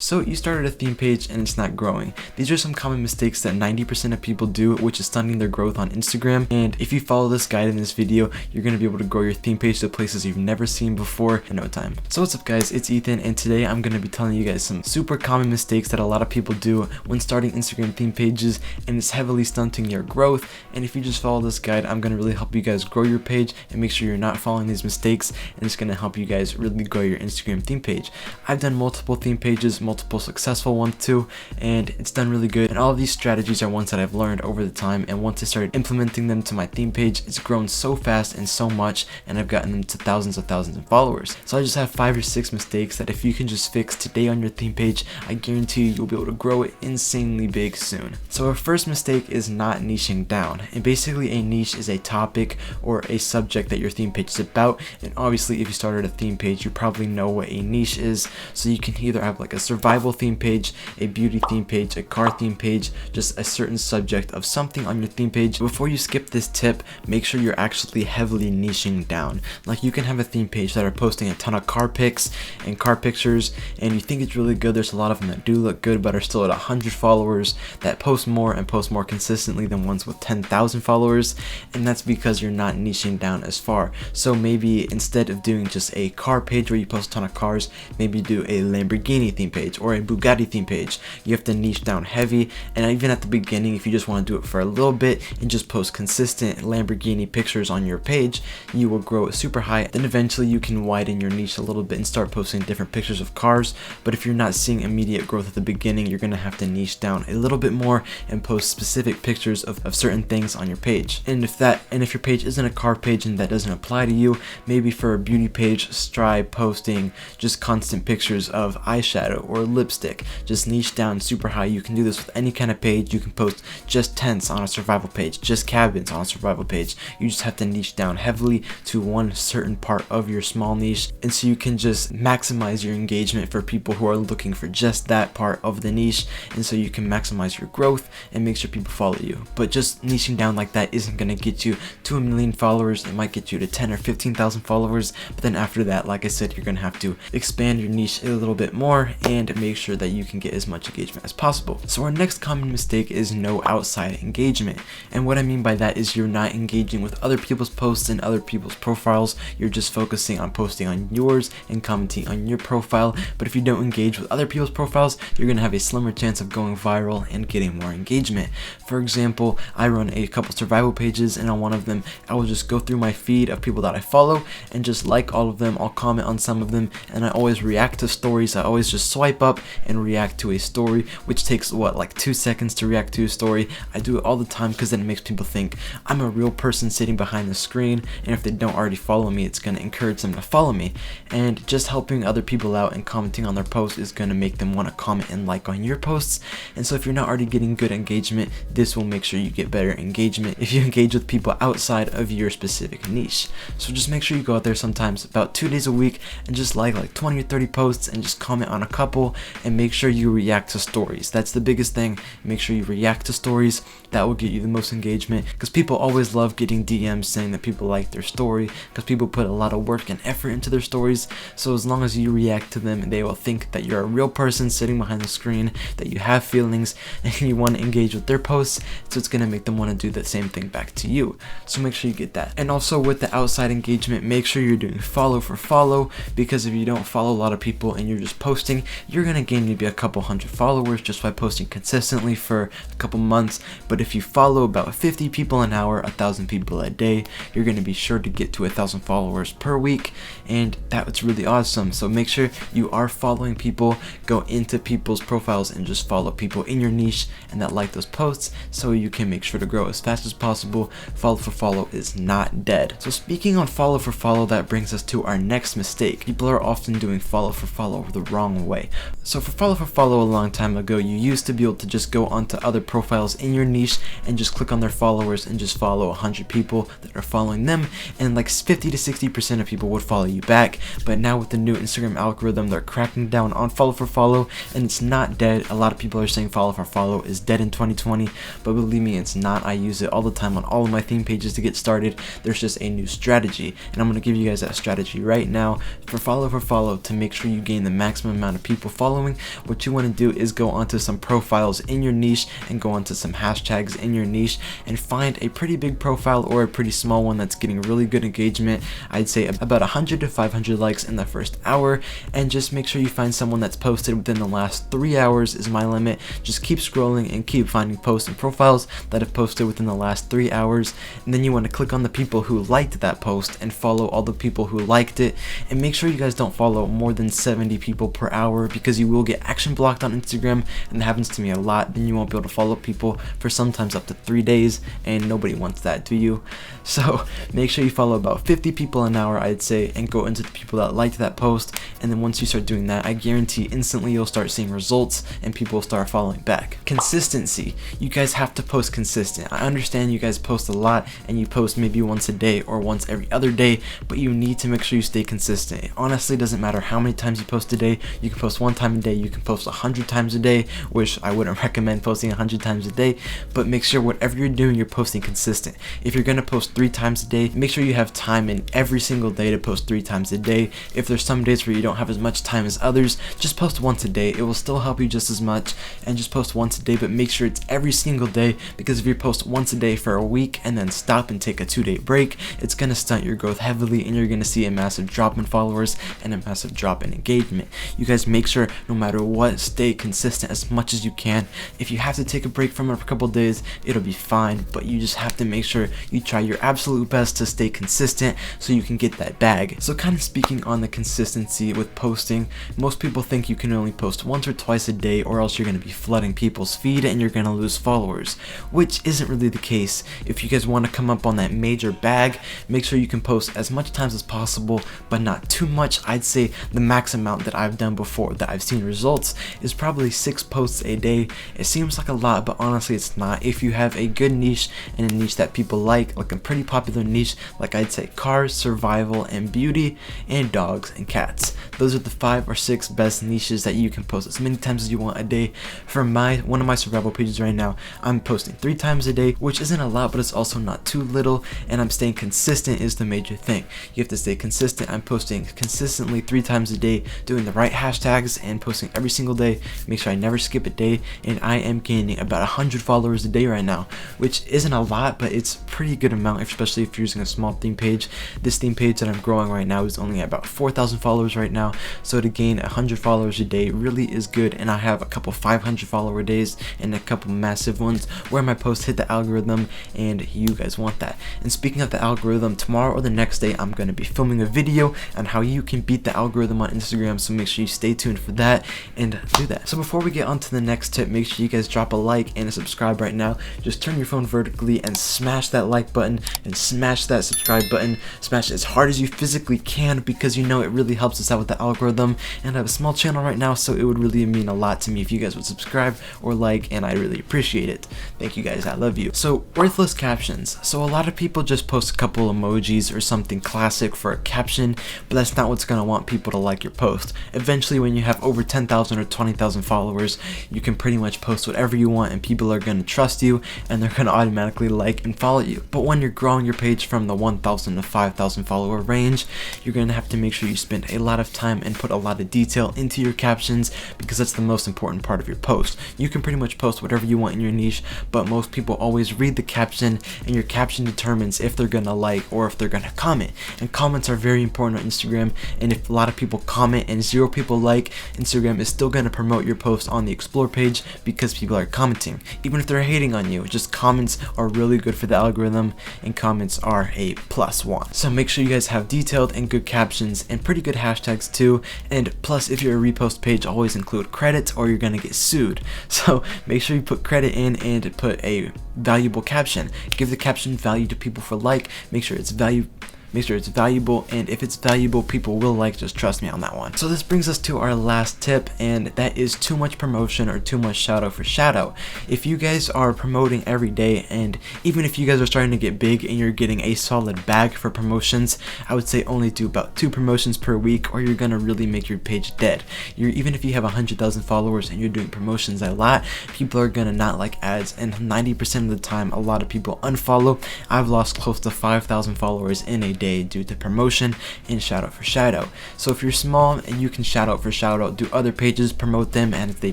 So you started a theme page and it's not growing. These are some common mistakes that 90% of people do, which is stunting their growth on Instagram. And if you follow this guide in this video, you're going to be able to grow your theme page to places you've never seen before in no time. So what's up guys, it's Ethan, and today I'm going to be telling you guys some super common mistakes that a lot of people do when starting Instagram theme pages, and it's heavily stunting your growth. And if you just follow this guide, I'm going to really help you guys grow your page and make sure you're not following these mistakes, and it's going to help you guys really grow your Instagram theme page. I've done multiple theme pages, multiple successful ones too, and it's done really good. And all of these strategies are ones that I've learned over the time, and once I started implementing them to my theme page, it's grown so fast and so much, and I've gotten them to thousands of followers. So I just have 5 or 6 mistakes that if you can just fix today on your theme page, I guarantee you'll be able to grow it insanely big soon. So our first mistake is not niching down, and basically a niche is a topic or a subject that your theme page is about. And obviously if you started a theme page, you probably know what a niche is. So you can either have like a survival theme page, a beauty theme page, a car theme page, just a certain subject of something on your theme page. Before you skip this tip, make sure you're actually heavily niching down. Like you can have a theme page that are posting a ton of car pics and car pictures, and you think it's really good. There's a lot of them that do look good but are still at 100 followers that post more and post more consistently than ones with 10,000 followers, and that's because you're not niching down as far. So maybe instead of doing just a car page where you post a ton of cars, maybe do a Lamborghini theme page or a Bugatti theme page. You have to niche down heavy, and even at the beginning, if you just want to do it for a little bit and just post consistent Lamborghini pictures on your page, you will grow it super high. Then eventually you can widen your niche a little bit and start posting different pictures of cars. But if you're not seeing immediate growth at the beginning, you're going to have to niche down a little bit more and post specific pictures of certain things on your page. And if your page isn't a car page and that doesn't apply to you, maybe for a beauty page, try posting just constant pictures of eyeshadow or lipstick. Just niche down super high. You can do this with any kind of page. You can post just tents on a survival page, just cabins on a survival page. You just have to niche down heavily to one certain part of your small niche, and so you can just maximize your engagement for people who are looking for just that part of the niche, and so you can maximize your growth and make sure people follow you. But just niching down like that isn't going to get you to 1 million followers. It might get you to 10 or 15,000 followers, but then after that, like I said, you're going to have to expand your niche a little bit more and make sure that you can get as much engagement as possible. So our next common mistake is no outside engagement, and what I mean by that is you're not engaging with other people's posts and other people's profiles. You're just focusing on posting on yours and commenting on your profile. But if you don't engage with other people's profiles, you're going to have a slimmer chance of going viral and getting more engagement. For example, I run a couple survival pages, and on one of them I will just go through my feed of people that I follow and just like all of them. I'll comment on some of them, and I always react to stories. I always just swipe up and react to a story, which takes like 2 seconds to react to a story. I do it all the time because then it makes people think I'm a real person sitting behind the screen, and if they don't already follow me, it's going to encourage them to follow me. And just helping other people out and commenting on their posts is going to make them want to comment and like on your posts. And so if you're not already getting good engagement, this will make sure you get better engagement if you engage with people outside of your specific niche. So just make sure you go out there sometimes about 2 days a week and just like 20 or 30 posts and just comment on a couple, and make sure you react to stories. That's the biggest thing. Make sure you react to stories. That will get you the most engagement, because people always love getting DMs saying that people like their story, because people put a lot of work and effort into their stories. So as long as you react to them, they will think that you're a real person sitting behind the screen, that you have feelings, and you want to engage with their posts. So it's going to make them want to do the same thing back to you. So make sure you get that. And also with the outside engagement, make sure you're doing follow for follow, because if you don't follow a lot of people and you're just posting, you're going to gain maybe a couple hundred followers just by posting consistently for a couple months. But if you follow about 50 people an hour, 1,000 people a day, you're going to be sure to get to 1,000 followers per week, and that's really awesome. So make sure you are following people. Go into people's profiles and just follow people in your niche and that like those posts, so you can make sure to grow as fast as possible. Follow for follow is not dead. So speaking on follow for follow, that brings us to our next mistake. People are often doing follow for follow the wrong way. So for follow for follow, a long time ago, you used to be able to just go onto other profiles in your niche and just click on their followers and just follow 100 people that are following them, and like 50 to 60% of people would follow you back. But now with the new Instagram algorithm, they're cracking down on follow for follow, and it's not dead. A lot of people are saying follow for follow is dead in 2020, but believe me, it's not. I use it all the time on all of my theme pages to get started. There's just a new strategy, and I'm going to give you guys that strategy right now for follow to make sure you gain the maximum amount of people people following, what you want to do is go onto some profiles in your niche and go onto some hashtags in your niche and find a pretty big profile or a pretty small one that's getting really good engagement. I'd say about 100 to 500 likes in the first hour, and just make sure you find someone that's posted within the last 3 hours is my limit. Just keep scrolling and keep finding posts and profiles that have posted within the last 3 hours, and then you want to click on the people who liked that post and follow all the people who liked it, and make sure you guys don't follow more than 70 people per hour, because you will get action blocked on Instagram, and that happens to me a lot. Then you won't be able to follow people for sometimes up to 3 days, and nobody wants that, do you? So make sure you follow about 50 people an hour, I'd say, and go into the people that liked that post, and then once you start doing that, I guarantee instantly you'll start seeing results and people will start following back. Consistency. You guys have to post consistent. I understand you guys post a lot and you post maybe once a day or once every other day, but you need to make sure you stay consistent. It honestly doesn't matter how many times you post a day. You can post 1 time a day, you can post 100 times a day, which I wouldn't recommend posting 100 times a day, but make sure whatever you're doing, you're posting consistent. If you're gonna post 3 times a day, make sure you have time in every single day to post 3 times a day. If there's some days where you don't have as much time as others, just post once a day. It will still help you just as much, and just post once a day, but make sure it's every single day, because if you post once a day for a week and then stop and take a 2-day break, it's gonna stunt your growth heavily, and you're gonna see a massive drop in followers and a massive drop in engagement. You guys make sure no matter what, stay consistent as much as you can. If you have to take a break from it for a couple days, it'll be fine, but you just have to make sure you try your absolute best to stay consistent so you can get that bag. So kind of speaking on the consistency with posting, most people think you can only post once or twice a day, or else you're going to be flooding people's feed and you're going to lose followers, which isn't really the case. If you guys want to come up on that major bag, make sure you can post as much times as possible, but not too much. I'd say the max amount that I've done before that I've seen results is probably 6 posts a day. It seems like a lot, but honestly it's not. If you have a good niche and a niche that people like a pretty popular niche, like I'd say cars, survival, and beauty, and dogs and cats, those are the 5 or 6 best niches that you can post as many times as you want a day. For one of my survival pages right now, I'm posting 3 times a day, which isn't a lot, but it's also not too little, and I'm staying consistent is the major thing. You have to stay consistent. I'm posting consistently 3 times a day, doing the right hashtags and posting every single day. Make sure I never skip a day, and I am gaining about 100 followers a day right now, which isn't a lot, but it's a pretty good amount, especially if you're using a small theme page. This theme page that I'm growing right now is only about 4,000 followers right now, so to gain 100 followers a day really is good, and I have a couple 500 follower days and a couple massive ones where my posts hit the algorithm, and you guys want that. And speaking of the algorithm, tomorrow or the next day I'm going to be filming a video on how you can beat the algorithm on Instagram, so make sure you stay tuned for that and do that. So before we get on to the next tip, make sure you guys drop a like and a subscribe right now. Just turn your phone vertically and smash that like button and smash that subscribe button. Smash it as hard as you physically can, because you know it really helps us out with the algorithm, and I have a small channel right now, so it would really mean a lot to me if you guys would subscribe or like, and I really appreciate it. Thank you guys, I love you. So worthless captions. So a lot of people just post a couple emojis or something classic for a caption, but that's not what's gonna want people to like your post. Eventually, when you have over 10,000 or 20,000 followers, you can pretty much post whatever you want and people are gonna trust you and they're gonna automatically like and follow you. But when you're growing your page from the 1,000 to 5,000 follower range, you're gonna have to make sure you spend a lot of time and put a lot of detail into your captions, because that's the most important part of your post. You can pretty much post whatever you want in your niche, but most people always read the caption, and your caption determines if they're gonna like or if they're gonna comment. And comments are very important on Instagram, and if a lot of people comment and 0 people like, Instagram is still gonna promote your post on the explore page because people are commenting. Even if they're hating on you, just comments are really good for the algorithm, and comments are a +1. So make sure you guys have detailed and good captions and pretty good hashtags too, and plus if you're a repost page, always include credits or you're gonna get sued. So make sure you put credit in and put a valuable caption. Give the caption value to people for like. Make sure it's valuable, and if it's valuable, people will like. Just trust me on that one. So this brings us to our last tip, and that is too much promotion or too much shout out for shout out. If you guys are promoting every day, and even if you guys are starting to get big and you're getting a solid bag for promotions, I would say only do about 2 promotions per week, or you're gonna really make your page dead. Even if you have 100,000 followers and you're doing promotions a lot, people are gonna not like ads, and 90% of the time a lot of people unfollow. I've lost close to 5,000 followers in a day due to promotion and shout out for shout out. So if you're small and you can shout out for shout out, do other pages promote them and they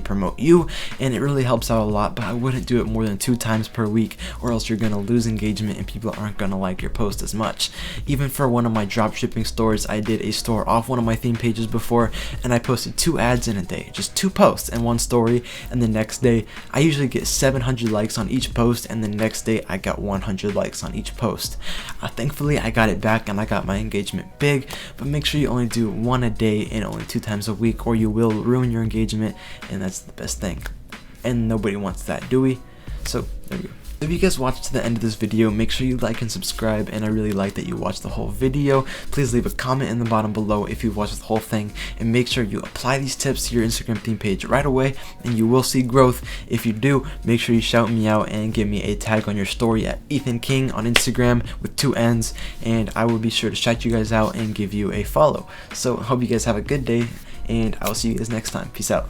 promote you, and it really helps out a lot. But I wouldn't do it more than 2 times per week, or else you're gonna lose engagement and people aren't gonna like your post as much. Even for one of my dropshipping stores, I did a store off one of my theme pages before, and I posted 2 ads in a day, just 2 posts and 1 story, and the next day I usually get 700 likes on each post, and the next day I got 100 likes on each post. Thankfully I got it back and I got my engagement big, but make sure you only do 1 a day and only 2 times a week, or you will ruin your engagement, and that's the best thing. And nobody wants that, do we? So there we go. If you guys watched to the end of this video, make sure you like and subscribe, and I really like that you watched the whole video. Please leave a comment in the bottom below if you've watched the whole thing, and make sure you apply these tips to your Instagram theme page right away, and you will see growth. If you do, make sure you shout me out and give me a tag on your story at Ethan King on Instagram with 2 N's, and I will be sure to shout you guys out and give you a follow. So I hope you guys have a good day, and I will see you guys next time. Peace out.